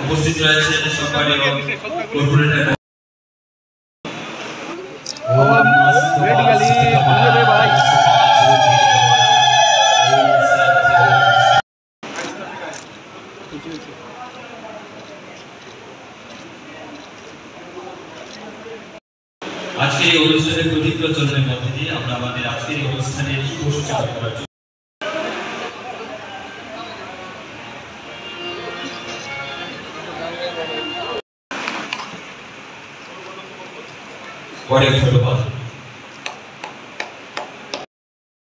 উপস্থিত রয়েছেন সম্মানীয় কর্পোরেটর আজকের এই অনুষ্ঠানের প্রতীক প্রচলনের মধ্যে দিয়ে আমরা আমাদের আজকের এই অনুষ্ঠানের শুভ সূচনা করার জন্য অনেক ধন্যবাদ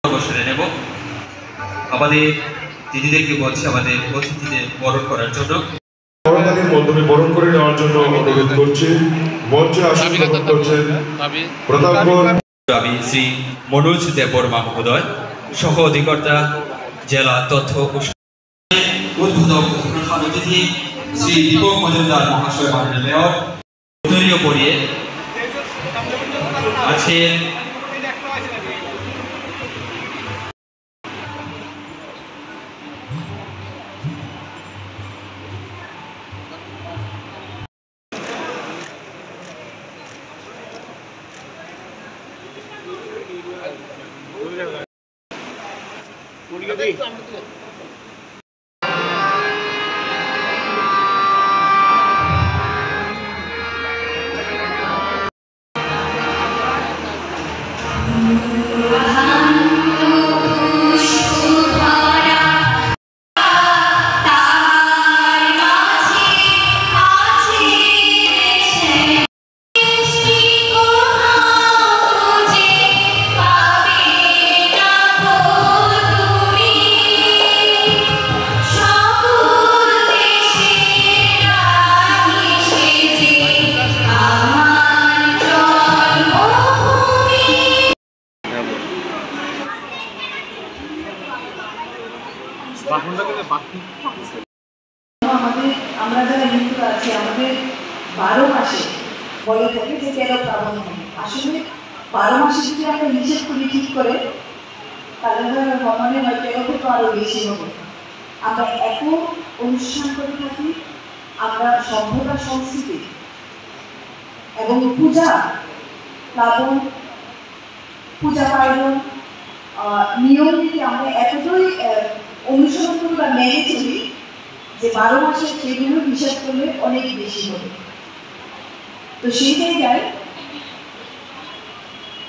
অবসরে নেব। আমাদের দিদিদেরকে বলছি আমাদের অতিথিদের বরণ করার জন্য করতালির মাধ্যমে বরণ করে নেওয়ার জন্য অনুরোধ করছি। মঞ্চে আসন গ্রহণ করছেন প্রতাপগড় আমি শ্রী মনোজ দেববর্মা মহোদয়, সহ অধিকর্তা জেলা তথ্য উদ্বোধক প্রধান অতিথি শ্রী দীপক মজুমদার মহাশয় মাননীয় মেয়র উত্তরীয় পড়িয়ে আজকে আমরা যারা হিন্দু আছি আমাদের 12 মাসে বলে থাকে যে 13 শ্রাবণ হয়। আসলে 12 মাসে যদি আমরা হিসেব করি ঠিক করে তাহলে মনে হয় 13 থেকে আরো বেশি হবে। আমরা এত অনুষ্ঠান করে থাকি, আমরা সভ্যতা সংস্কৃতি এবং পূজা প্লাবন পূজা পার্বণ নিয়ম নীতি আমরা এতটাই অনুসরণ করি বা মেনে চলি যে 12 মাসে সেগুলো হিসাব করলে অনেক বেশি হবে। তো সেই জায়গায়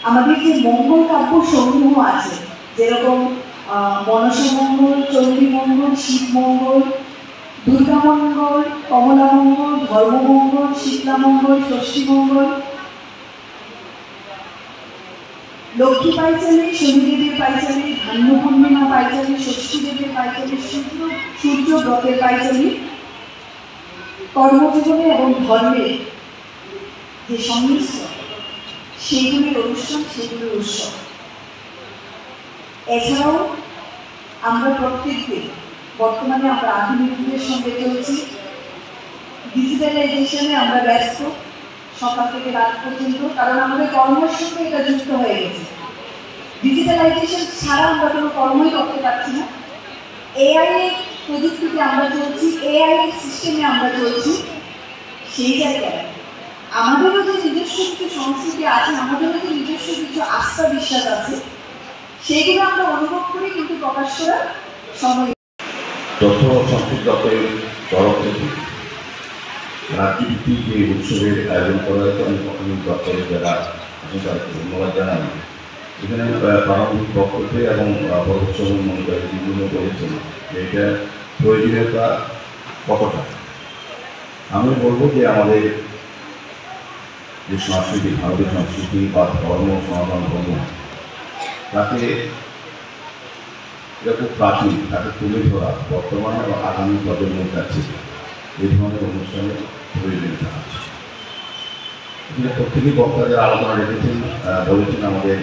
আমাদের যে মঙ্গল কাব্য সমূহ আছে, যেরকম মনসা মঙ্গল, চণ্ডী মঙ্গল, শিব মঙ্গল, দুর্গা মঙ্গল, কমলা মঙ্গল, ধর্মমঙ্গল, শীতলা মঙ্গল, ষষ্ঠী মঙ্গল, লক্ষ্মী পাইচালি, শনিদেবের পাইচালি, ধান্য পূর্ণিমা পাইচালি, ষষ্ঠী দেবের পাইচালি, সূর্য ব্রতের পাইচালি, কর্মজীবনে এবং ধর্মের যে সংমিশ্রণ সেইগুলির অনুষ্ঠান, সেগুলির উৎসব। এছাড়াও আমরা প্রত্যেকদিন বর্তমানে আমরা আধুনিক যুগের সঙ্গে চলছি, ডিজিটালাইজেশনে আমরা ব্যস্ত সকাল থেকে রাত পর্যন্ত, কারণ আমাদের কর্মের সঙ্গে এটা যুক্ত হয়ে গেছে। ডিজিটালাইজেশন ছাড়া আমরা কোনো কর্মই করতে পারছি না। এআই এর প্রযুক্তিতে আমরা চলছি, এআই এর সিস্টেমে আমরা চলছি। সেই জায়গায় আমাদেরও যে নিজস্ব কিছু সংস্কৃতি আছে, আমাদেরও যে নিজস্ব কিছু আস্থা বিশ্বাস আছে, সেইগুলো আমরা অনুভব করি কিন্তু প্রকাশ করার সময়। তথ্য সংস্কৃতি দপ্তরের তরফ থেকে রাজ্যভিত্তিক এই উৎসবের আয়োজন করা হয়েছে। আমি প্রথমে দপ্তরের যারা তাদেরকে ধন্যবাদ জানাই। এখানে প্রারম্ভিক বক্তব্যে এবং উৎসব মনিটরে বিভিন্ন বলেছেন যে এটা প্রয়োজনীয়তা কতটা। আমি বলবো যে আমাদের যে সংস্কৃতি, ভারতীয় সংস্কৃতি বা ধর্ম, সনাতন ধর্ম, তাকে এটা খুব প্রাচীন, তাকে তুলে ধরা বর্তমান এবং আগামী প্রজন্মের কাছে এই ধরনের অনুষ্ঠানের প্রয়োজনীয়তা আছে। এখানে প্রত্যেকেই বক্তা যারা আলোচনা রেখেছেন বলেছেন আমাদের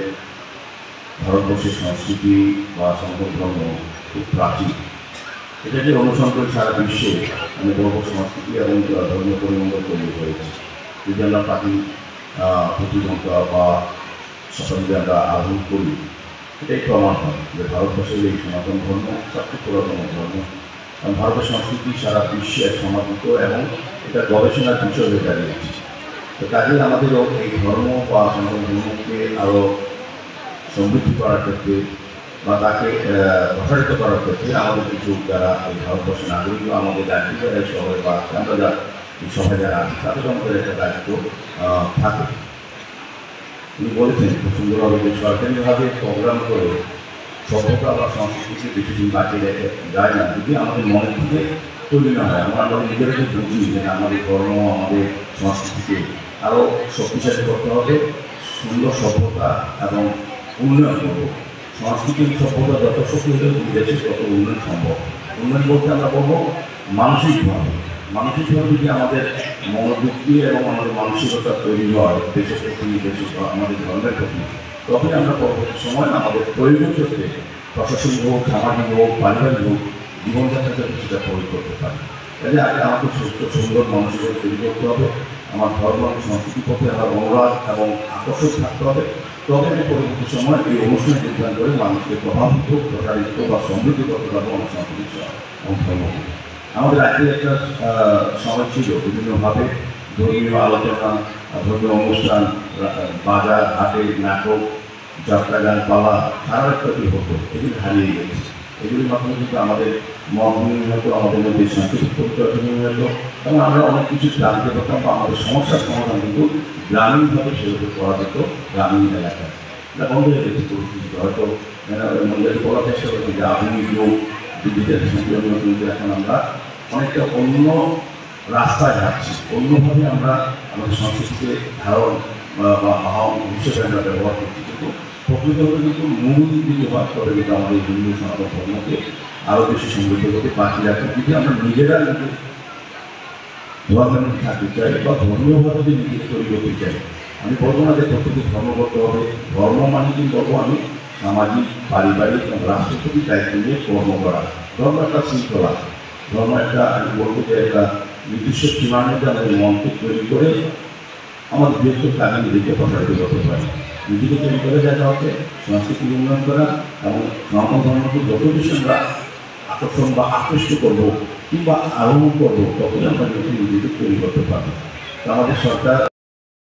ভারতবর্ষের সংস্কৃতি বা সনাতন ধর্ম খুব প্রাচীন। এটাকে অনুসরণ করে সারা বিশ্বে আমি বলব সংস্কৃতি এবং ধর্মীয় পরিমণ্ডল তৈরি হয়েছে। যদি আমরা প্রাচীন প্রতিযোগিতা বা সকলে আমরা আহ্বান করি, এটাই প্রমাণ হয় যে ভারতবর্ষের এই সনাতন ধর্ম সবচেয়ে পুরাতন ধর্ম ভারতের সংস্কৃতি সারা বিশ্বে সমাদৃত এবং এটা গবেষণার বিষয় হয়ে দাঁড়িয়েছে। তো কাজেই আমাদেরও এই ধর্ম বা সনাতন ধর্মকে আরও সমৃদ্ধি করার ক্ষেত্রে বা তাকে প্রসারিত করার ক্ষেত্রে আমাদের কিছু যারা এই ভারতবর্ষের নাগরিক বা আমাদের দায়িত্ব যারা এই শহরে বা আমরা যারা এই সভায় যারা আছে তাদের আমাদের একটা দায়িত্ব থাকে। উনি বলেছেন খুব সুন্দরভাবে যে সরকারিভাবে প্রোগ্রাম করে সভ্যতা বা সংস্কৃতিকে বেশি দিন বাঁচিয়ে রেখে যায় না, যদি আমাদের মনের থেকে তৈরি না হয়। আমরা নিজেদেরকে বুঝি যে আমাদের ধর্ম আমাদের সংস্কৃতিকে আরও শক্তিশালী করতে হবে, সুন্দর সভ্যতা এবং উন্নয়ন করবো। সংস্কৃতি সভ্যতা যত শক্তি হলে দেশের তত উন্নয়ন সম্ভব। উন্নয়ন বলতে আমরা বলবো মানসিকভাবে যদি আমাদের মনোবৃত্তি এবং আমাদের মানসিকতা তৈরি হয় দেশের প্রতি, দেশের আমাদের ধর্মের প্রতি, তবে আমরা পরবর্তী সময় আমাদের প্রয়োজন ক্ষেত্রে প্রশাসনিক হোক, সামাজিক হোক, পারিবারিক হোক, জীবনযাত্রাকে কিছুটা প্রয়োগ করতে পারি। তাহলে আগে আমাকে সুস্থ সুন্দর মানসিকতা তৈরি করতে হবে, আমার ধর্ম এবং সংস্কৃতির প্রতি আমার অনুরাগ এবং আকর্ষণ থাকতে হবে। তবে আমি পরবর্তী সময় এই অনুষ্ঠানে যোগদান করে মানুষকে প্রভাবিত, প্রসারিত বা সমৃদ্ধ করতে পারবো আমার সংস্কৃতি এবং ধর্মকে। আমাদের রাজ্যে একটা সময় ছিল বিভিন্নভাবে ধর্মীয় আলোচনা, ধর্মীয় অনুষ্ঠান, বাজার হাটে নাটক, যাত্রা গান, পালা সারা রাত্রি হতো, এগুলি হারিয়ে গেছে। এগুলির মাধ্যমে কিন্তু আমাদের মন হতো, আমাদের মধ্যে সাংস্কৃতিক পরিচয় হতো এবং আমরা অনেক কিছু জানতে পারতাম বা আমাদের সমস্যার সমাধান কিন্তু গ্রামীণভাবে সেভাবে করা যেত গ্রামীণ এলাকায়। এটা বন্ধ হয়ে গেছে পরিস্থিতি, হয়তো মন্দিরে বলার চেষ্টা করছি যে আধুনিক যুগ ডিজিটাল সংক্রমণ কিন্তু এখন আমরা অনেকটা অন্য রাস্তায় যাচ্ছি, অন্যভাবে আমরা আমাদের সংস্কৃতিকে ধারণ বা হিসেবে আমরা ব্যবহার করছি। কিন্তু প্রকৃতভাবে কিন্তু মূল দিকে বাদ করে কিন্তু আমাদের হিন্দু সনাতন ধর্মকে আরও বেশি সমৃদ্ধ করতে বাকি রাখতে, যদি আমরা নিজেরা নিজের ধর্মের মধ্যে থাকতে চাই বা ধর্মীয়ভাবে যদি নিজেকে তৈরি করতে চাই। আমি বলবো না যে প্রত্যেকে ধর্ম করতে হবে, ধর্ম মানে কিন্তু বলবো আমি সামাজিক, পারিবারিক এবং রাষ্ট্রপতির দায়িত্ব নিয়ে কর্ম করা। ধর্ম একটা শৃঙ্খলা, ধর্ম একটা, আমি বলবো যে একটা নির্দিষ্ট সীমার মধ্যে আমাদের মনকে তৈরি করে আমাদের বৃহত্তর কাজে নিজেকে প্রসারিত করতে পারি। নিজেকে তৈরি করে দেখা হচ্ছে সংস্কৃতি উন্নয়ন করা এবং সনাতন ধর্মকে যত বেশি আমরা আকর্ষণ বা আকৃষ্ট করবো কিংবা আরোহণ করবো, তখন আমরা নিজেকে তৈরি করতে পারবো। আমাদের সরকার